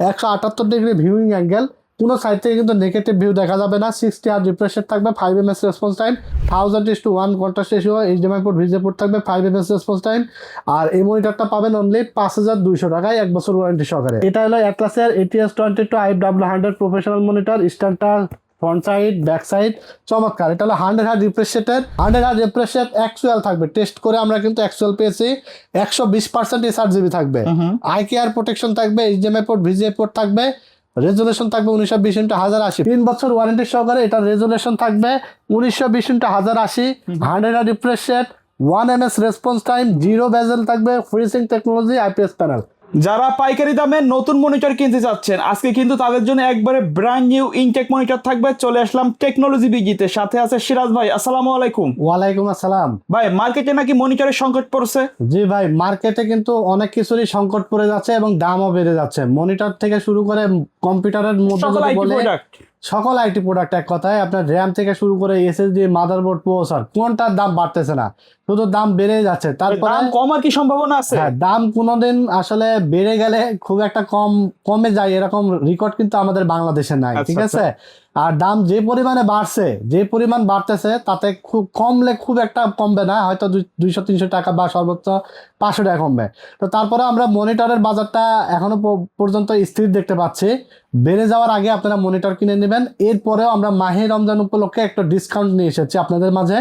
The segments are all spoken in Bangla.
178 ডিগ্রি ভিউইং অ্যাঙ্গেল, কোনো সাইড থেকে কিন্তু নেগেটিভ ভিউ দেখা যাবে না। 60 হার্জ রিফ্রেশ রেট থাকবে, 5 ms response time, 1000:1 contrast ratio, HDMI port, ভিজে পোর্ট থাকবে, 5 ms রেসপন্স টাইম। আর এই মনিটরটা পাবেন অনলি 5200 টাকায় 1 বছর ওয়ারেন্টি সহকারে। এটা হলো অ্যাটলাসের ATS22 IFW100 প্রফেশনাল মনিটর, স্ট্যান্ডটা ফ্রন্ট সাইড ব্যাক সাইড চমৎকার। এটা হলো 100 হার্জ রিফ্রেশ রেটের, 100 হার্জ রিফ্রেশ রেট অ্যাকচুয়াল থাকবে। টেস্ট করে আমরা কিন্তু অ্যাকচুয়াল পেয়েছি। 120% SRGB থাকবে, আই কেয়ার প্রোটেকশন থাকবে, এইচডিএমআই পোর্ট, ভিজিএ পোর্ট থাকবে, রেজুলেশন থাকবে 1920x1080, 3 বছর ওয়ারেন্টি সহকারে। এটার রেজুলেশন থাকবে 1920x1080, 100 hertz refresh rate, 1 ms response time, zero bezel থাকবে, ফ্রিজিং টেকনোলজি, IPS প্যানেল। যারা পাইকারি দামে নতুন মনিটর কিনতে চাচ্ছেন আজকে কিন্তু তাদের জন্য একবারে ব্র্যান্ড নিউ ইনটেক মনিটর থাকবে। চলে আসলাম টেকনোলজি বিজিতে, সাথে আছে সিরাজ ভাই। আসসালামু আলাইকুম। ওয়ালাইকুম আসসালাম। ভাই মার্কেটে নাকি মনিটরের সংকট পড়ছে? জি ভাই, মার্কেটে কিন্তু অনেক কিছুরই সংকট পড়ে যাচ্ছে এবং দামও বেড়ে যাচ্ছে। মনিটর থেকে শুরু করে কম্পিউটারের মধ্যে সকল আইটি প্রোডাক্ট, সকল আইটি প্রোডাক্ট, এক কথায় আপনার র্যাম থেকে শুরু করে এসএসডি, মাদারবোর্ড, প্রসেসর, কোনটার দাম বাড়তেছে না, শুধু দাম বেড়ে যাচ্ছে। তারপরে দাম কমার কি সম্ভাবনা আছে? হ্যাঁ, দাম কোনোদিন আসলে বেড়ে গেলে খুব একটা কমে যায় এরকম রেকর্ড কিন্তু আমাদের বাংলাদেশে নাই। ঠিক আছে, আর দাম যে পরিমাণে বাড়ছে, যে পরিমাণ বাড়তেছে তাতে খুব কমলে খুব একটা কমবে না, হয়তো 200-300 টাকা বা সর্বোচ্চ 500 টাকা কমবে। তো তারপরে আমরা মনিটরের বাজারটা এখনো পর্যন্ত স্থির দেখতে পাচ্ছি। বেড়ে যাওয়ার আগে আপনারা মনিটর কিনে নেবেন। এরপরেও আমরা মাহে রমজান উপলক্ষে একটা ডিসকাউন্ট নিয়ে এসেছি আপনাদের মাঝে।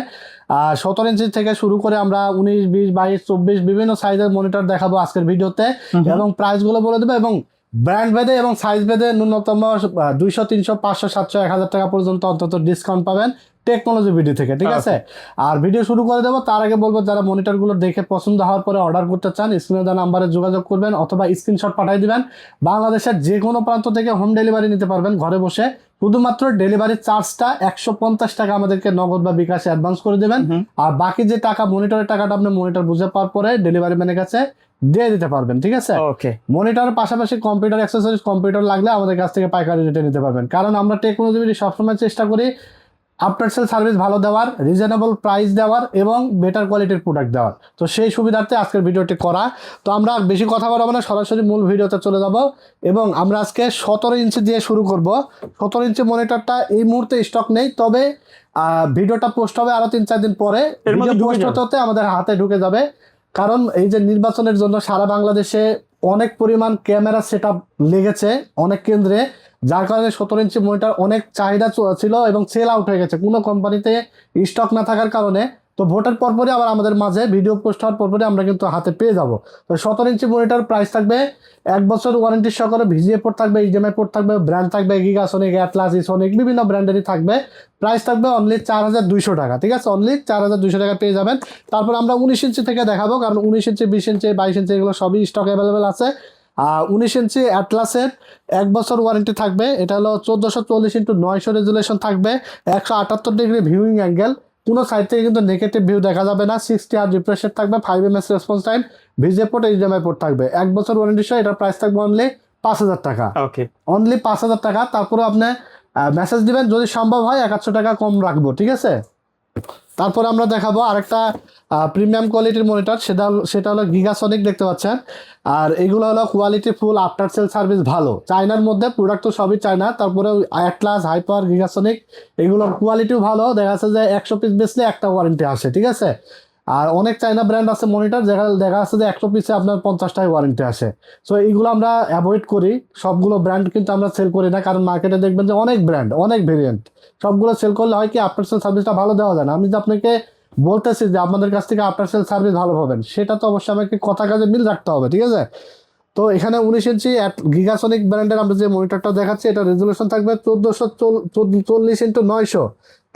17 ইঞ্চি থেকে শুরু করে আমরা 19, 20, 22, 24 বিভিন্ন সাইজের মনিটর দেখাবো আজকের ভিডিওতে, এবং প্রাইসগুলো বলে দেবো, এবং ব্র্যান্ড ভেদে এবং সাইজ ভেদে ন্যূনতম 200, 300, 500, 700, 1000 টাকা পর্যন্ত অন্তত ডিসকাউন্ট পাবেন টেকনোলজি ভিডিও থেকে। ঠিক আছে, আর ভিডিও শুরু করে দেবো। তার আগে বলবো, যারা মনিটরগুলো দেখে পছন্দ হওয়ার পরে অর্ডার করতে চান, স্ক্রিনে দেওয়া নাম্বারে যোগাযোগ করবেন অথবা স্ক্রিনশট পাঠিয়ে দিবেন। বাংলাদেশের যে কোনো প্রান্ত থেকে হোম ডেলিভারি নিতে পারবেন ঘরে বসে। শুধুমাত্র ডেলিভারি চার্জটা 150 টাকা আমাদেরকে নগদ বা বিকাশে অ্যাডভান্স করে দেবেন, আর বাকি যে টাকা মনিটরের টাকাটা আপনি মনিটর বুঝে পাওয়ার পরে ডেলিভারি ম্যানের কাছে দিয়ে দিতে পারবেন। ঠিক আছে, ওকে। মনিটরের পাশাপাশি কম্পিউটার অ্যাক্সেসরিজ, কম্পিউটার লাগলে আমাদের কাছ থেকে পাইকারি রেটে নিতে পারবেন। কারণ আমরা টেকনোলজি সবসময় চেষ্টা করি আফটার সেল সার্ভিস ভালো দেওয়ার, রিজনেবল প্রাইস দেওয়ার এবং বেটার কোয়ালিটির প্রোডাক্ট দেওয়ার। তো সেই সুবিধার্থে আজকের ভিডিওটি করা। তো আমরা বেশি কথা বলবো না, সরাসরি মূল ভিডিওতে চলে যাব। এবং আমরা আজকে 17 ইঞ্চি দিয়ে শুরু করব। 17 ইঞ্চি মনিটরটা এই মুহূর্তে স্টক নেই, তবে ভিডিওটা পোস্ট হবে আরো 3-4 দিন পরে। পোস্ট হতে আমাদের হাতে ঢুকে যাবে, কারণ এই যে নির্বাচনের জন্য সারা বাংলাদেশে অনেক পরিমাণ ক্যামেরা সেট আপ লেগেছে অনেক কেন্দ্রে, যার কারণে 17 ইঞ্চি মনিটর অনেক চাহিদা ছিল এবং সেল আউট হয়ে গেছে কোনো কোম্পানিতে স্টক না থাকার কারণে। তো ভোটের পরপরই আবার আমাদের মাঝে ভিডিও পোস্ট হওয়ার পরপরই আমরা কিন্তু হাতে পেয়ে যাব। তো 17 ইঞ্চি মনিটর প্রাইস থাকবে 1 বছর ওয়ারেন্টি সহকারে, ভিজিএ পোর্ট থাকবে, এইচডিএমআই পোর্ট থাকবে, ব্র্যান্ড থাকবে গিগাসনিক, অ্যাটলাস, ইসনিক, বিভিন্ন ব্র্যান্ডেরই থাকবে। প্রাইস থাকবে অনলি 4200 টাকা। ঠিক আছে, অনলি 4200 টাকা পেয়ে যাবেন। তারপর আমরা 19 ইঞ্চি থেকে দেখাবো, কারণ 19 ইঞ্চি, 20 ইঞ্চি, 22 ইঞ্চি এগুলো সবই স্টক অ্যাভেলেবেল আছে। 19 ইঞ্চি অ্যাটলাসের 1 বছর ওয়ারেন্টি থাকবে। এটা হলো 1440x900 রেজুলেশন থাকবে, 178 ডিগ্রি ভিউইং অ্যাঙ্গেল, কোনো সাইড থেকে কিন্তু নেগেটিভ ভিউ দেখা যাবে না। 60 হার্জ রিফ্রেশ রেট থাকবে, 5 ms রেসপন্স টাইম, ভিজে পোর্ট, এইচডিএমআই পোর্ট থাকবে। 1 বছর ওয়ারেন্টি সহ এটার প্রাইস থাকবে অনলি 5000 টাকা। ওকে, অনলি 5000 টাকা। তারপরে আপনি মেসেজ দিবেন, যদি সম্ভব হয় 100 টাকা কম রাখবো। ঠিক আছে, তারপর আমরা দেখাবো আরেকটা প্রিমিয়াম কোয়ালিটির মনিটর, সেটা হলো গিগাসনিক, দেখতে পাচ্ছেন। আর এগুলো হলো quality full, after sale service ভালো, চায়নার মধ্যে, প্রোডাক্ট তো সবই চায়না। তারপরে অ্যাটলাস, হাইপার, গিগাসনিক এগুলোর কোয়ালিটিও ভালো। দেখা যাচ্ছে যে 100 পিস বেচলে একটা ওয়ারেন্টি আসে। ঠিক আছে, আর অনেক চায়না ব্র্যান্ড আছে মনিটর, দেখা যাচ্ছে যে 100 পিসে আপনার 50 টাকা ওয়ারেন্টি আসে। সো এইগুলো আমরা অ্যাভয়েড করি। সবগুলো ব্র্যান্ড কিন্তু আমরা সেল করি না, কারণ মার্কেটে দেখবেন যে অনেক ব্র্যান্ড, অনেক ভেরিয়েন্ট, সবগুলো সেল করলে হয় কি আফটার সেল সার্ভিসটা ভালো দেওয়া যায় না। আমি যে আপনাকে বলতেছি যে আপনাদের কাছ থেকে আফটার সেল সার্ভিস ভালো পাবেন, সেটা তো অবশ্যই আমাকে কথা কাজে মিল রাখতে হবে। ঠিক আছে, তো এখানে 19 ইঞ্চি গিগাসনিক ব্র্যান্ডের আমরা যে মনিটরটা দেখাচ্ছি, এটা রেজুলেশন থাকবে 1440x900,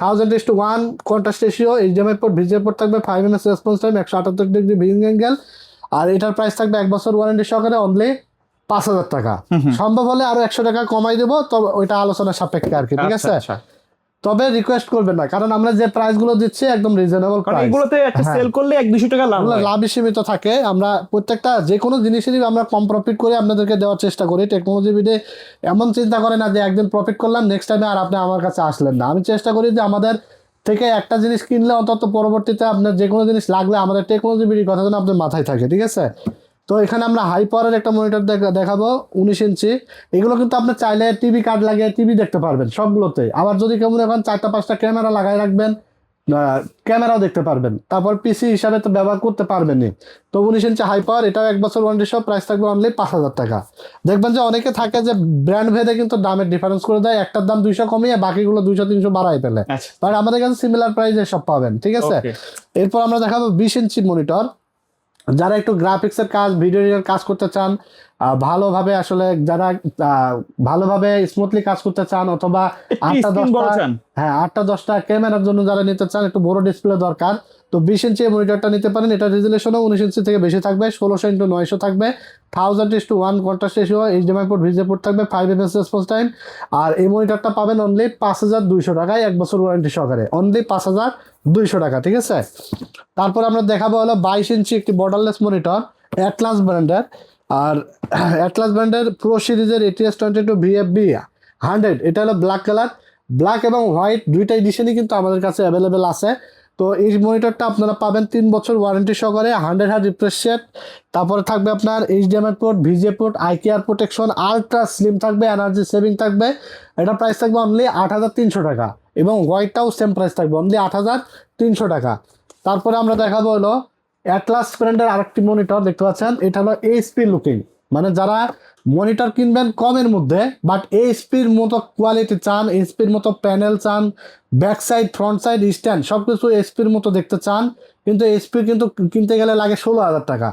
1000:1 contrast ratio, HDMI port, VGA port থাকবে, 5 ms response time, 178 degree viewing angle. আর এটার প্রাইস থাকবে 1 বছর ওয়ারেন্টি সহকারে অনলি 5000 টাকা। সম্ভব হলে আরো 100 টাকা কমাই দেবো, তবে ওইটা আলোচনা সাপেক্ষে আর কি। ঠিক আছে, তবে রিকোয়েস্ট করবেন না, কারণ আমরা যে প্রাইস গুলো দিচ্ছি একদম রিজনেবল প্রাইস। এগুলোতে একটা সেল করলে 1-200 টাকা লাভ সীমিত থাকে। আমরা প্রত্যেকটা যে কোনো জিনিসেরই আমরা কম প্রফিট করে আপনাদেরকে দেওয়ার চেষ্টা করি। টেকনোলজি ভিডিও এমন চিন্তা করে না যে একদিন প্রফিট করলাম, নেক্সট টাইমে আর আপনি আমার কাছে আসলেন না। আমি চেষ্টা করি যে আমাদের থেকে একটা জিনিস কিনলে অন্তত পরবর্তীতে আপনার যে কোনো জিনিস লাগলে আমাদের টেকনোলজি ভিডিওর কথা যেন আপনার মাথায় থাকে। ঠিক আছে, তো এখানে আমরা হাই পাওয়ারের একটা মনিটর দেখাবো 19 ইঞ্চি। এগুলো কিন্তু আপনি চাইলে টিভি কার্ড লাগিয়ে টিভি দেখতে পারবেন সবগুলোতে। আবার যদি কেমন এখন 4টা 5টা ক্যামেরা লাগাই রাখবেন, ক্যামেরাও দেখতে পারবেন, তারপর পিসি হিসাবে তো ব্যবহার করতে পারবেনই। তো 19 ইঞ্চি হাই পাওয়ার, এটাও 1 বছর ওয়ারেন্টি সহ, প্রাইস থাকবে অনলি 5,000 টাকা। দেখবেন যে অনেকে থাকে যে ব্র্যান্ড ভেদে কিন্তু দামের ডিফারেন্স করে দেয়, একটার দাম 200 কমিয়ে বাকিগুলো 200-300 বাড়াই ফেলে। আচ্ছা, বাট আমাদের কাছে সিমিলার প্রাইসে সব পাবেন, ঠিক আছে। Okay. এরপর আমরা দেখাবো 20 ইঞ্চি মনিটর। যারা একটু গ্রাফিক্সের কাজ, ভিডিও এডিটের কাজ করতে চান, ভালোভাবে আসলে যারা ভালোভাবে স্মুথলি কাজ করতে চান, অথবা একটু 8টা screen বড় 10টা, চান। হ্যাঁ 8টা 10টা ক্যামেরার জন্য যারা নিতে চান, একটু বড় ডিসপ্লে দরকার, তো 20 ইঞ্চি মনিটরটা নিতে পারেন। এটা রেজুলেশনও 19 ইঞ্চি থেকে বেশি থাকবে, 1600x900 থাকবে, 1000:1 contrast ratio, HDMI port, VGA port থাকবে, 5 ms রেসপন্স টাইম। আর এই মনিটরটা পাবেন অনলি 5,200 টাকায়, 1 বছর ওয়ারেন্টি সহকারে, অনলি 5,200 টাকা, ঠিক আছে। তারপর আমরা দেখাবো হলো 22 ইঞ্চি একটি বর্ডারলেস মনিটর, অ্যাটলাস ব্র্যান্ডের। আর অ্যাটলাস ব্র্যান্ডের প্রো সিরিজের ATS22 VFB 100, এটা হলো ব্ল্যাক কালার। ব্ল্যাক এবং হোয়াইট দুইটা এডিশনই কিন্তু আমাদের কাছে অ্যাভেলেবেল আছে। তো এই মনিটরটা আপনারা পাবেন 3 বছর ওয়ারেন্টি সহকারে, 100 Hz রিফ্রেশ রেট, তারপরে থাকবে আপনার HDMI port, VGA port, eye care protection, ultra slim থাকবে, এনার্জি সেভিং থাকবে। এটা প্রাইস থাকবে অনলি 8,300 টাকা, এবং হোয়াইটটাও সেম প্রাইস থাকবে অনলি 8,300 টাকা। তারপরে আমরা দেখাবো হলো অ্যাটলাস ব্র্যান্ডের আরেকটি মনিটর, দেখতে পাচ্ছেন, এটা হলো এইচপি লুকিং। মানে যারা মনিটর কিনবেন কমের মধ্যে, বাট এইচপির মতো কোয়ালিটি চান, এইচপির মতো প্যানেল চান, back side, front side, stand সব কিছু এইচপির মতো দেখতে চান, কিন্তু এইচপি কিন্তু কিনতে গেলে লাগে 16,000 টাকা।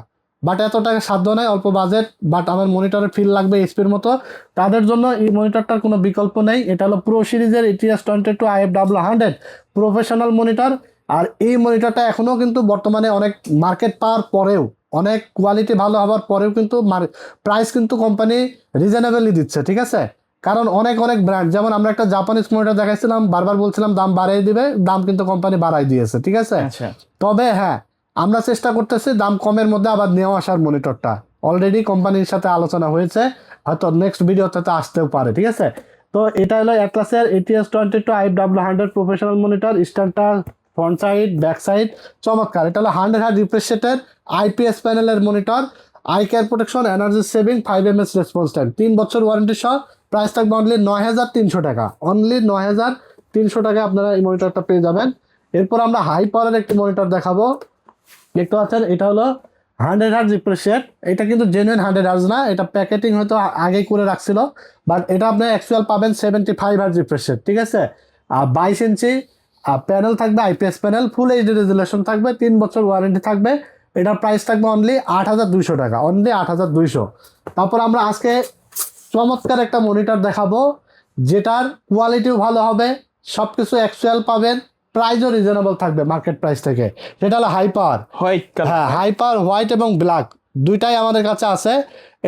বাট এত টাকা সাধ্য নেই, অল্প বাজেট, বাট আমার মনিটরের ফিল লাগবে এইচপির মতো, তাদের জন্য এই মনিটরটার কোনো বিকল্প নেই। এটা হলো প্রো সিরিজের ATS22 IFW 100 প্রফেশনাল মনিটর। আর এই মনিটরটা এখনও কিন্তু বর্তমানে অনেক মার্কেট পাওয়ার পরেও, অনেক কোয়ালিটি ভালো হওয়ার পরেও কিন্তু প্রাইস কিন্তু কোম্পানি রিজনেবলই দিচ্ছে, ঠিক আছে। কারণ অনেক অনেক ব্র্যান্ড, যেমন আমরা একটা জাপানিজ মনিটর দেখাইছিলাম, বারবার বলছিলাম দাম বাড়াই দিবে, দাম কিন্তু কোম্পানি বাড়াই দিয়েছে, ঠিক আছে। আচ্ছা, তবে হ্যাঁ, আমরা চেষ্টা করতেছি দাম কমের মধ্যে আবার নিয়ে আসার মনিটরটা। অলরেডি কোম্পানির সাথে আলোচনা হয়েছে, হয়তো নেক্সট ভিডিওতে তো আসতেও পারে, ঠিক আছে। তো এটা হলো অ্যাটলাসের ATS22 IFW 100 প্রফেশনাল মনিটর। স্ট্যান্ডটা, ফ্রন্ট সাইড, ব্যাক সাইড চমৎকার। এটা হলো 100 Hz রিফ্রেশ রেটের আইপিএস প্যানেলের monitor, eye care protection, energy saving, 5 ms response time, 3 বছর ওয়ারেন্টি সহ। প্রাইস থাকবে অনলি 9,300 টাকা, অনলি 9,300 টাকায় আপনারা এই মনিটরটা পেয়ে যাবেন। এরপর আমরা হাই পাওয়ারের একটি মনিটর দেখাবো, দেখতে পাচ্ছেন, এটা হলো 100 Hz রিফ্রেশ রেট। এটা কিন্তু জেনুইন 100 Hz না, এটা প্যাকেটিং হয়তো আগেই করে রাখছিল, বাট এটা আপনি অ্যাকচুয়াল পাবেন 75 Hz রিফ্রেশ রেট, ঠিক আছে। আর 22 ইঞ্চি প্যানেল থাকবে, আইপিএস প্যানেল, ফুল এইচডি রেজুলেশন থাকবে, 3 বছর ওয়ারেন্টি থাকবে। এটার প্রাইস থাকবে অনলি 8,200 টাকা, অনলি 8,200। তারপর আমরা আজকে চমৎকার একটা মনিটর দেখাবো, যেটার কোয়ালিটিও ভালো হবে, সব কিছু অ্যাকচুয়াল পাবেন, প্রাইসও রিজনেবল থাকবে মার্কেট প্রাইস থেকে। সেটা হলো হাই পাওয়ার। White colour. হ্যাঁ, হাই পাওয়ার হোয়াইট এবং ব্ল্যাক দুইটাই আমাদের কাছে আছে।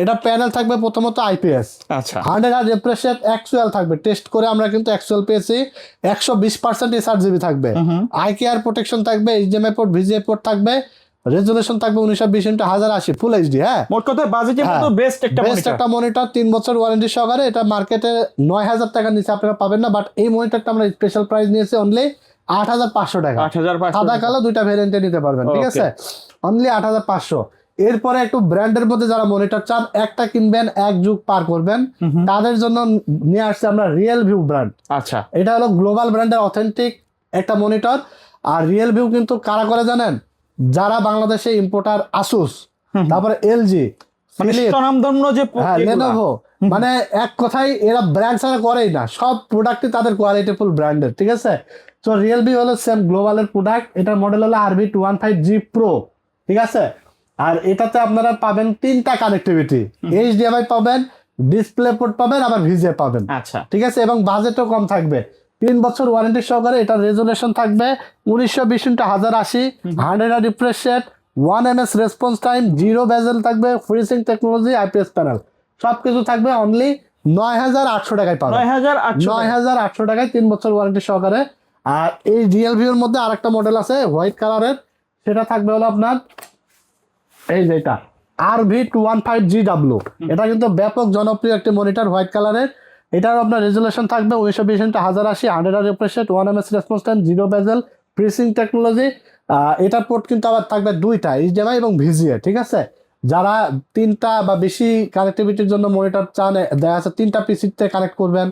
এটা প্যানেল থাকবে প্রথমত আইপিএস, আচ্ছা, 100 Hz রিফ্রেশ রেট, অ্যাকচুয়াল থাকবে, টেস্ট করে আমরা কিন্তু অ্যাকচুয়াল পেয়েছি। 120% SRGB থাকবে, আই কেয়ার প্রোটেকশন থাকবে, এইচডিএমআই পোর্ট, ভিজিএ পোর্ট থাকবে, রেজুলেশন থাকবে 1920x1080 ফুল এইচডি। হ্যাঁ, মোট কথা বাজেটের মতো বেস্ট একটা বেস্ট মনিটর। একটা মনিটর, 3 বছর ওয়ারেন্টি সহকারে। এটা মার্কেটে 9,000 টাকার নিচে আপনারা পাবেন না, বাট এই মনিটরটা আমরা স্পেশাল প্রাইস নিয়েছি অনলি 8,500 টাকা। 8,500 সাদা কালো দুইটা ভেরিয়েন্টে নিতে পারবেন, ঠিক আছে, অনলি 8,500। এরপরে একটু ব্র্যান্ডের মধ্যে যারা মনিটর চান, একটা কিনবেন এক যুগ পার করবেন, তাদের জন্য নিয়ে আসছে আমরা রিয়েল ভিউ ব্র্যান্ড। আচ্ছা, এটা হলো গ্লোবাল ব্র্যান্ডের অথেন্টিক একটা মনিটর। আর রিয়েল ভিউ কিন্তু কারা করে জানেন? যারা বাংলাদেশে ইম্পোর্টার আসুস, তারপরে এলজি, মানে স্বনামধন্য যে হ্যাঁ, লেনোভো, মানে এক কথায় এরা ব্র্যান্ড ছাড়া করেই না, সব প্রোডাক্টই তাদের কোয়ালিটিফুল ব্র্যান্ডের, ঠিক আছে। তো রিয়েলমি হলো সেম গ্লোবালের প্রোডাক্ট। এটার মডেল হলো RB215G Pro, ঠিক আছে। আর এটাতে আপনারা পাবেন 3টা কানেক্টিভিটি, এইচডিএমআই পাবেন, ডিসপ্লে পোর্ট পাবেন, আবার ভিজিএ পাবেন, আচ্ছা, ঠিক আছে, এবং বাজেটও কম থাকবে। 3 বছর ওয়ারেন্টি সহকারে। এটার রেজুলেশন থাকবে 1920x1080, 100 Hz refresh rate, 1 ms response time, 0 বেজেল থাকবে, ফ্রিজিং টেকনোলজি, আইপিএস প্যানেল, সবকিছু থাকবে অনলি 9,800 টাকায় পাবেন। 9,800 9,800 টাকায় 3 বছর ওয়ারেন্টি সহকারে। আর এই রিয়েল ভিউর মধ্যে আরেকটা মডেল আছে হোয়াইট কালারের, সেটা থাকবে হলো আপনার এই যে এটা RB215GW। এটা কিন্তু ব্যাপক জনপ্রিয় একটি মনিটর, হোয়াইট কালারের। এটার আপনার রেজুলেশন থাকবে 1920x1080, 100 Hz refresh rate, 1 ms response time, 0 বেজেল, ফ্রিজিং টেকনোলজি। এটার পোর্ট কিন্তু আবার থাকবে দুইটা, এইচডিএমআই এবং ভিজিএ, ঠিক আছে। যারা 3টা বা বেশি কানেক্টিভিটির জন্য মনিটর চান, দেখা যাচ্ছে 3টা পিসিতে কানেক্ট করবেন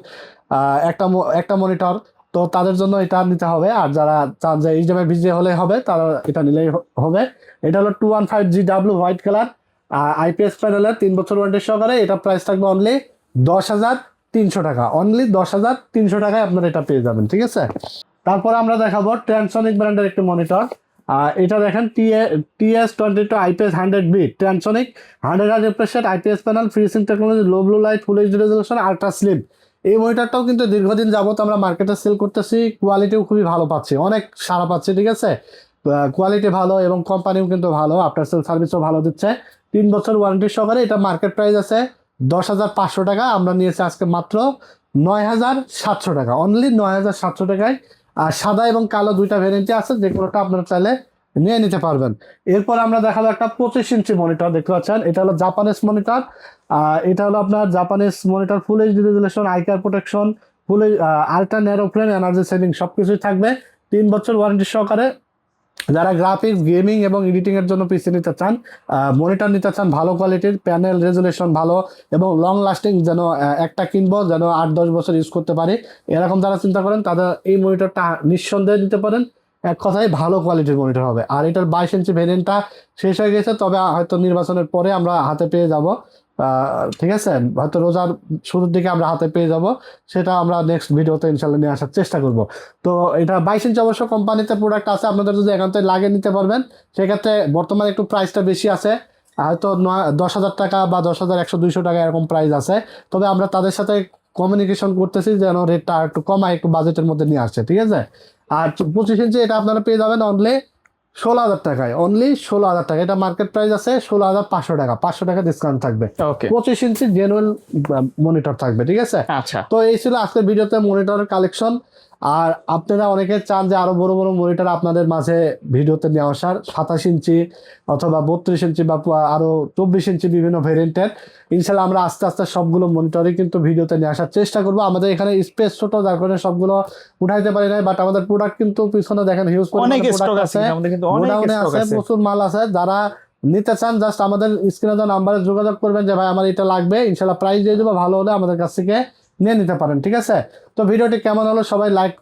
একটা মনিটর, তো তাদের জন্য এটা নিতে হবে। আর যারা চান যে এইচডিএমআই ভিজিএ হলে হবে, তারা এটা নিলেই হবে। এটা হলো 215GW হোয়াইট কালার আইপিএস প্যানেলের 3 বছর ওয়ারেন্টি সহকারে। এটা প্রাইস থাকবে অনলি 10,300 টাকা। অনলি 10,300 টাকায় আপনারা এটা পেয়ে যাবেন, ঠিক আছে। তারপরে আমরা দেখাবো ট্রান্সনিক ব্র্যান্ডের একটি মনিটর। এটা দেখেন TS22 IPS 100B ট্রান্সনিক 100 refresh rate IPS panel, ফ্রিসিং technology, low blue light, full HD resolution, ultra slim. এই মনিটরটাও কিন্তু দীর্ঘদিন যাবত আমরা মার্কেটে সেল করতেছি, কোয়ালিটিও খুবই ভালো পাচ্ছি, অনেক সারা পাচ্ছি, ঠিক আছে। কোয়ালিটি ভালো এবং কোম্পানিও কিন্তু ভালো, আফটার সেল সার্ভিসও ভালো দিচ্ছে। 3 বছর ওয়ারেন্টি সহকারে। এটা মার্কেট প্রাইস আছে 10,500 টাকা, আমরা নিয়েছি আজকে মাত্র 9,700 টাকা। অনলি 9,700 টাকায়। আর সাদা এবং কালো দুইটা ভ্যারিয়েন্টে আছে, যে কোনোটা আপনারা চাইলে নিয়ে নিতে পারবেন। এরপর আমরা দেখাবো একটা 25 ইঞ্চি মনিটর, দেখতে পাচ্ছেন। এটা হলো জাপানিজ মনিটর। এটা হলো আপনার Japanese monitor, full HD resolution, eye care protection, full ultra narrow frame, energy saving সবকিছুই থাকবে 3 বছর ওয়ারেন্টি সহকারে। যারা গ্রাফিক্স, গেমিং এবং এডিটিং এর জন্য পিসি নিতে চান, মনিটর নিতে চান ভালো কোয়ালিটির, প্যানেল রেজুলেশন ভালো এবং লং লাস্টিং, যেন একটা কিনবো যেন 8-10 বছর ইউজ করতে পারি, এরকম যারা চিন্তা করেন তাদের এই মনিটরটা নিঃসন্দেহে নিতে পারেন। এক কথায় ভালো কোয়ালিটির মনিটর হবে। আর এটার 22 ইঞ্চি ভেরিয়েন্টটা শেষ হয়ে গেছে, তবে হয়তো নির্বাচনের পরে আমরা হাতে পেয়ে যাব, ঠিক আছে। হয়তো রোজার শুরুর দিকে আমরা হাতে পেয়ে যাব, সেটা আমরা নেক্সট ভিডিওতে ইনশাল্লাহ নিয়ে আসার চেষ্টা করব। তো এটা 22 ইঞ্চি অবশ্য কোম্পানিতে প্রোডাক্ট আছে, আপনাদের যদি একান্ত লাগে নিতে পারবেন। সেক্ষেত্রে বর্তমানে একটু প্রাইসটা বেশি আছে, হয়তো 10,000 টাকা বা 10,100-200 টাকা এরকম প্রাইস আছে। তবে আমরা তাদের সাথে কমিউনিকেশন করতেছি যেন রেটটা একটু কমায়, একটু বাজেটের মধ্যে নিয়ে আসছে, ঠিক আছে। আর 25 ইঞ্চি এটা আপনারা পেয়ে যাবেন অনলি 16,000 টাকায়। অনলি 16,000 টাকা। এটা মার্কেট প্রাইস আছে 16,500 টাকা, 500 টাকা ডিসকাউন্ট থাকবে। ওকে, 25 ইঞ্চি জেনুইন মনিটর থাকবে, ঠিক আছে। আচ্ছা। তো এই ছিল আজকের ভিডিওতে মনিটরের কালেকশন। আর আপনারা অনেকে চান যে আরো বড় বড় মনিটর আপনাদের মাঝে ভিডিওতে নিয়ে আসার, 27 ইঞ্চি অথবা 32 ইঞ্চি বা আরো 24 ইঞ্চি বিভিন্ন ভেরিয়েন্টের। ইনশাল্লাহ আমরা আস্তে আস্তে সবগুলো মনিটরই কিন্তু ভিডিওতে নিয়ে আসার চেষ্টা করবো। আমাদের এখানে স্পেস ছোট, যার কারণে সবগুলো উঠাইতে পারি নাই, বাট আমাদের প্রোডাক্ট কিন্তু পিছনে দেখেন হিউজ অনেক পরিমাণে স্টক প্রোডাক্ট আছে, আছে, আমাদের কিন্তু অনেক গোডাউনে স্টক আছে, আছে। প্রচুর মাল আছে। যারা নিতে চান জাস্ট আমাদের স্ক্রিনে দেওয়া নাম্বারে যোগাযোগ করবেন যে ভাই আমার এটা লাগবে, ইনশাল্লাহ প্রাইস দিয়ে দেবো, ভালো হলে আমাদের কাছ থেকে নিয়ে নিতে পারেন, ঠিক আছে। তো ভিডিওটি কেমন হলো সবাই লাইক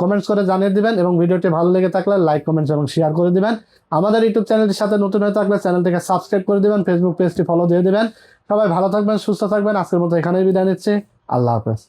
কমেন্টস করে জানিয়ে দিবেন, এবং ভিডিওটি ভালো লেগে থাকলে লাইক, কমেন্টস এবং শেয়ার করে দিবেন। আমাদের ইউটিউব চ্যানেলটির সাথে নতুন হয়ে থাকলে চ্যানেলটিকে সাবস্ক্রাইব করে দিবেন, ফেসবুক পেজটি ফলো দিয়ে দিবেন। সবাই ভালো থাকবেন, সুস্থ থাকবেন। আজকের মতো এখানেই বিদায় নিচ্ছি। আল্লাহ হাফেজ।